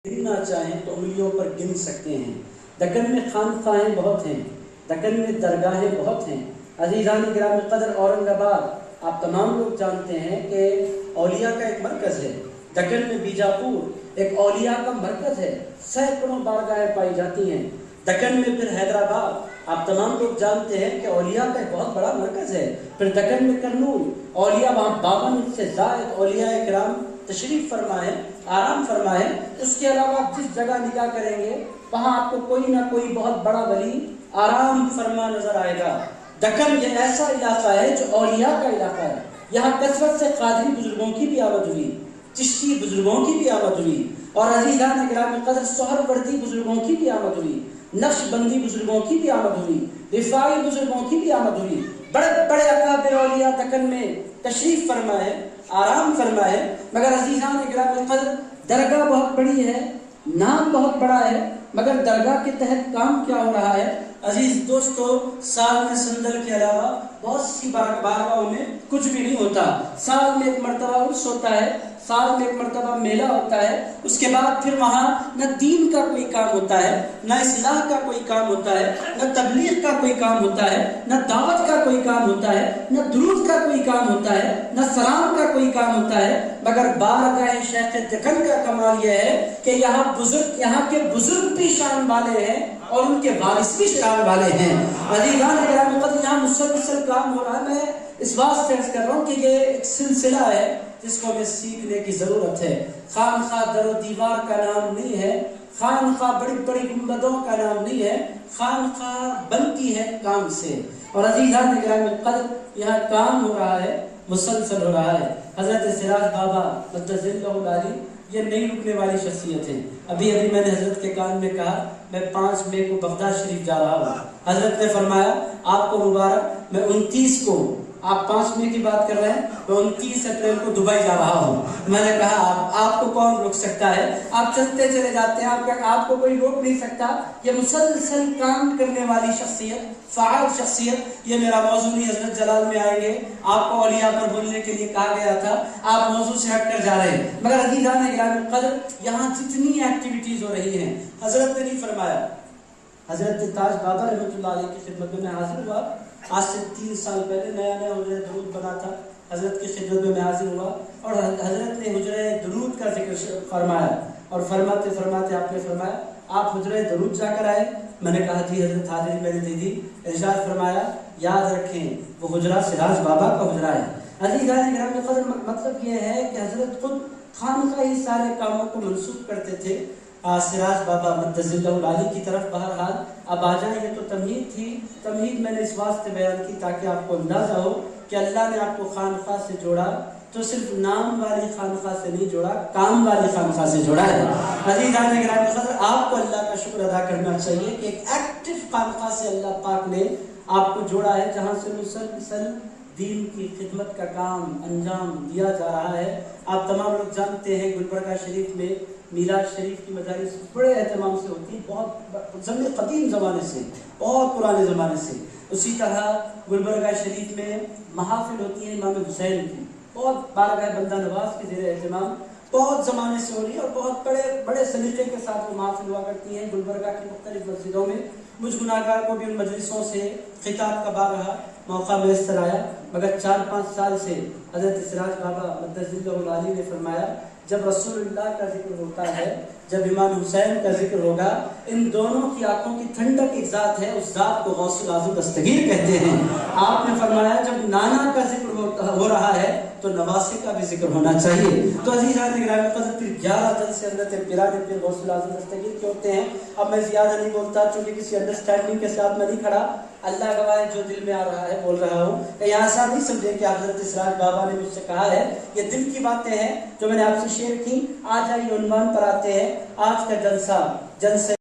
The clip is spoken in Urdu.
گننا چاہیں تو انگلیوں پر گن سکتے ہیں۔ دکن میں خانقاہیں بہت ہیں، دکن میں درگاہیں بہت ہیں۔ عزیزان گرامی قدر، اورنگ آباد آپ تمام لوگ جانتے ہیں کہ اولیاء کا ایک مرکز ہے۔ دکن میں بیجاپور ایک اولیاء کا مرکز ہے، سینکڑوں بارگاہیں پائی جاتی ہیں۔ دکن میں پھر حیدرآباد آپ تمام لوگ جانتے ہیں کہ اولیاء کا ایک بہت بڑا مرکز ہے۔ پھر دکن میں کرنول اولیاء، وہاں 52 سے زائد اولیاء کرام تشریف فرما ہے، آرام فرما ہے۔ اس کے علاوہ آپ جس جگہ نگاہ کریں گے وہاں آپ کو کوئی نہ کوئی بہت بڑا ولی آرام فرما نظر آئے گا۔ دکن یہ ایسا علاقہ ہے جو اولیاء کا علاقہ ہے۔ یہاں کثرت سے قادری بزرگوں کی بھی آمد ہوئی، چشتی بزرگوں کی بھی آمد ہوئی، اور عزیزان گرامی قدر سہروردی بزرگوں کی بھی آمد ہوئی، نقش بندی بزرگوں کی بھی آمد ہوئی، رفاعی بزرگوں کی بھی آمد ہوئی۔ بڑے بڑے اکابر اولیاء دکن میں تشریف فرما ہے، آرام فرما ہے۔ مگر عزیزان گرامی قدر درگاہ بہت بڑی ہے، نام بہت بڑا ہے، مگر درگاہ کے تحت کام کیا ہو رہا ہے؟ عزیز دوستو، سال میں سندل کے علاوہ بہت سی بارگاہوں میں کچھ بھی نہیں ہوتا۔ سال میں ایک مرتبہ عرس ہوتا ہے، سال میں ایک مرتبہ میلہ ہوتا ہے، اس کے بعد پھر وہاں نہ دین کا کوئی کام ہوتا ہے، نہ اصلاح کا کوئی کام ہوتا ہے، نہ تبلیغ کا کوئی کام ہوتا ہے، نہ دعوت کا کوئی کام ہوتا ہے، نہ درود کا کوئی کام ہوتا ہے، نہ سلام کا کوئی کام ہوتا ہے۔ مگر بارگاہ شیخ دکن کا کمال یہ ہے کہ یہاں کے بزرگ بھی شان والے ہیں اور ان کے وارث بھی شان والے ہیں۔ عزیزان گرامی قدر، یہاں مسلسل کام ہو رہا ہے۔ میں اس بات سے عرض کر رہا ہوں کہ یہ ایک سلسلہ ہے جس کو ہمیں سیکھنے کی ضرورت ہے۔ خانقاہ در و دیوار کا نام نہیں ہے، خانقاہ بڑی بڑی گنبدوں کا نام نہیں ہے، خانقاہ بنتی ہے کام سے۔ اور عزیزان گرامی قدر، یہاں کام ہو رہا ہے، مسلسل ہو رہا ہے۔ حضرت سراج بابا مدد اللہ العالی یہ نہیں رکنے والی شخصیت ہے۔ ابھی میں نے حضرت کے کان میں کہا میں 5 مئی کو بغداد شریف جا رہا ہوں۔ حضرت نے فرمایا آپ کو مبارک، میں 29 کو، آپ 5 مئی کی بات کر رہے ہیں، میں 29 اپریل کو دبئی جا رہا ہوں۔ میں نے کہا آپ کو کون روک سکتا ہے؟ آپ چلتے چلے جاتے ہیں، آپ کو کوئی روک نہیں سکتا۔ یہ مسلسل کام کرنے والی شخصیت، فعال شخصیت، یہ میرا موضوع نہیں۔ حضرت جلال میں آئیں گے، آپ کو اولیاء پر بولنے کے لیے کہا گیا تھا، آپ موضوع سے ہٹ کر جا رہے ہیں۔ مگر عزیزان گرامی قدر، یہاں جتنی ایکٹیویٹیز ہو رہی ہیں، حضرت نے نہیں فرمایا۔ حضرت تاج بابا رحمۃ اللہ علیہ کی خدمت میں حاضر ہوا۔ آج سے 3 سال پہلے نیا حجرہ درود بنا تھا، حضرت کی خدمت میں حاضر ہوا اور حضرت نے حجرہ درود کا ذکر فرمایا، اور فرماتے فرماتے آپ نے فرمایا آپ حجرہ درود جا کر آئے؟ میں نے کہا جی حضرت، حاضری میں نے دے دی۔ ارشاد فرمایا یاد رکھیں وہ حجرہ سراج بابا کا حجرہ ہے۔ عزیزان گرامی قدر، مطلب یہ ہے کہ حضرت خود خانقاہ ہی سارے کاموں کو منسوخ کرتے تھے سراج بابا مدد اللہ العالی کی طرف۔ بہرحال اب آ جائیں، یہ تو تمہید تھی۔ تمہید میں نے اس واسطے بیان کی تاکہ آپ کو اندازہ ہو کہ اللہ نے آپ کو خانقاہ سے جوڑا تو صرف نام والی خانقاہ سے نہیں جوڑا، کام والی خانقاہ سے جوڑا ہے۔ عزیزان گرامی قدر، آپ کو اللہ کا شکر ادا کرنا چاہیے کہ ایک ایکٹیو خانقاہ سے اللہ پاک نے آپ کو جوڑا ہے، جہاں سے مسلسل دین کی خدمت کا کام انجام دیا جا رہا ہے۔ آپ تمام لوگ جانتے ہیں گلبرگہ شریف میں میلاد شریف کی مجالس بڑے اہتمام سے ہوتی ہے، بہت قدیم زمانے سے، بہت پرانے زمانے سے۔ اسی طرح گلبرگہ شریف میں محافل ہوتی ہیں امام حسین کی، بہت بارگاہ بندہ نواز کے زیر اہتمام بہت زمانے سے ہو رہی ہے، اور بہت بڑے سلیقے کے ساتھ وہ محافل ہوا کرتی ہیں گلبرگہ کی مختلف مسجدوں میں۔ مجھ گناہگار کو بھی ان مجلسوں سے خطاب کا بارہا موقع میسر آیا، مگر 4-5 سال سے حضرت سراج بابا مدد اللہ العالی نے فرمایا جب رسول اللہ کا ذکر ہوتا ہے، جب امام حسین کا ذکر ہوگا، ان دونوں کی آنکھوں کی ٹھنڈک ایک ذات ہے، اس ذات کو غوث الاعظم دستگیر کہتے ہیں۔ آپ نے فرمایا جب نانا کا ذکر ہو رہا ہے تو نواسے کا بھی ذکر ہونا چاہیے۔ تو عزیزان گرامی قدر، پھر 11 جلسے حضرت پیران پیر غوث الاعظم دستگیر کے ہوتے ہیں۔ اب میں زیادہ نہیں بولتا چونکہ کسی انڈرسٹینڈنگ کے ساتھ میں نہیں کھڑا، اللہ گواہ ہے جو دل میں آ رہا ہے بول رہا ہوں۔ یہاں ایسا نہیں سمجھے کہ حضرت سراج بابا نے مجھ سے کہا ہے، یہ دل کی باتیں ہیں جو میں نے آپ سے شیئر کی۔ آج آئیے عنوان پر آتے ہیں۔ آج کا جلسہ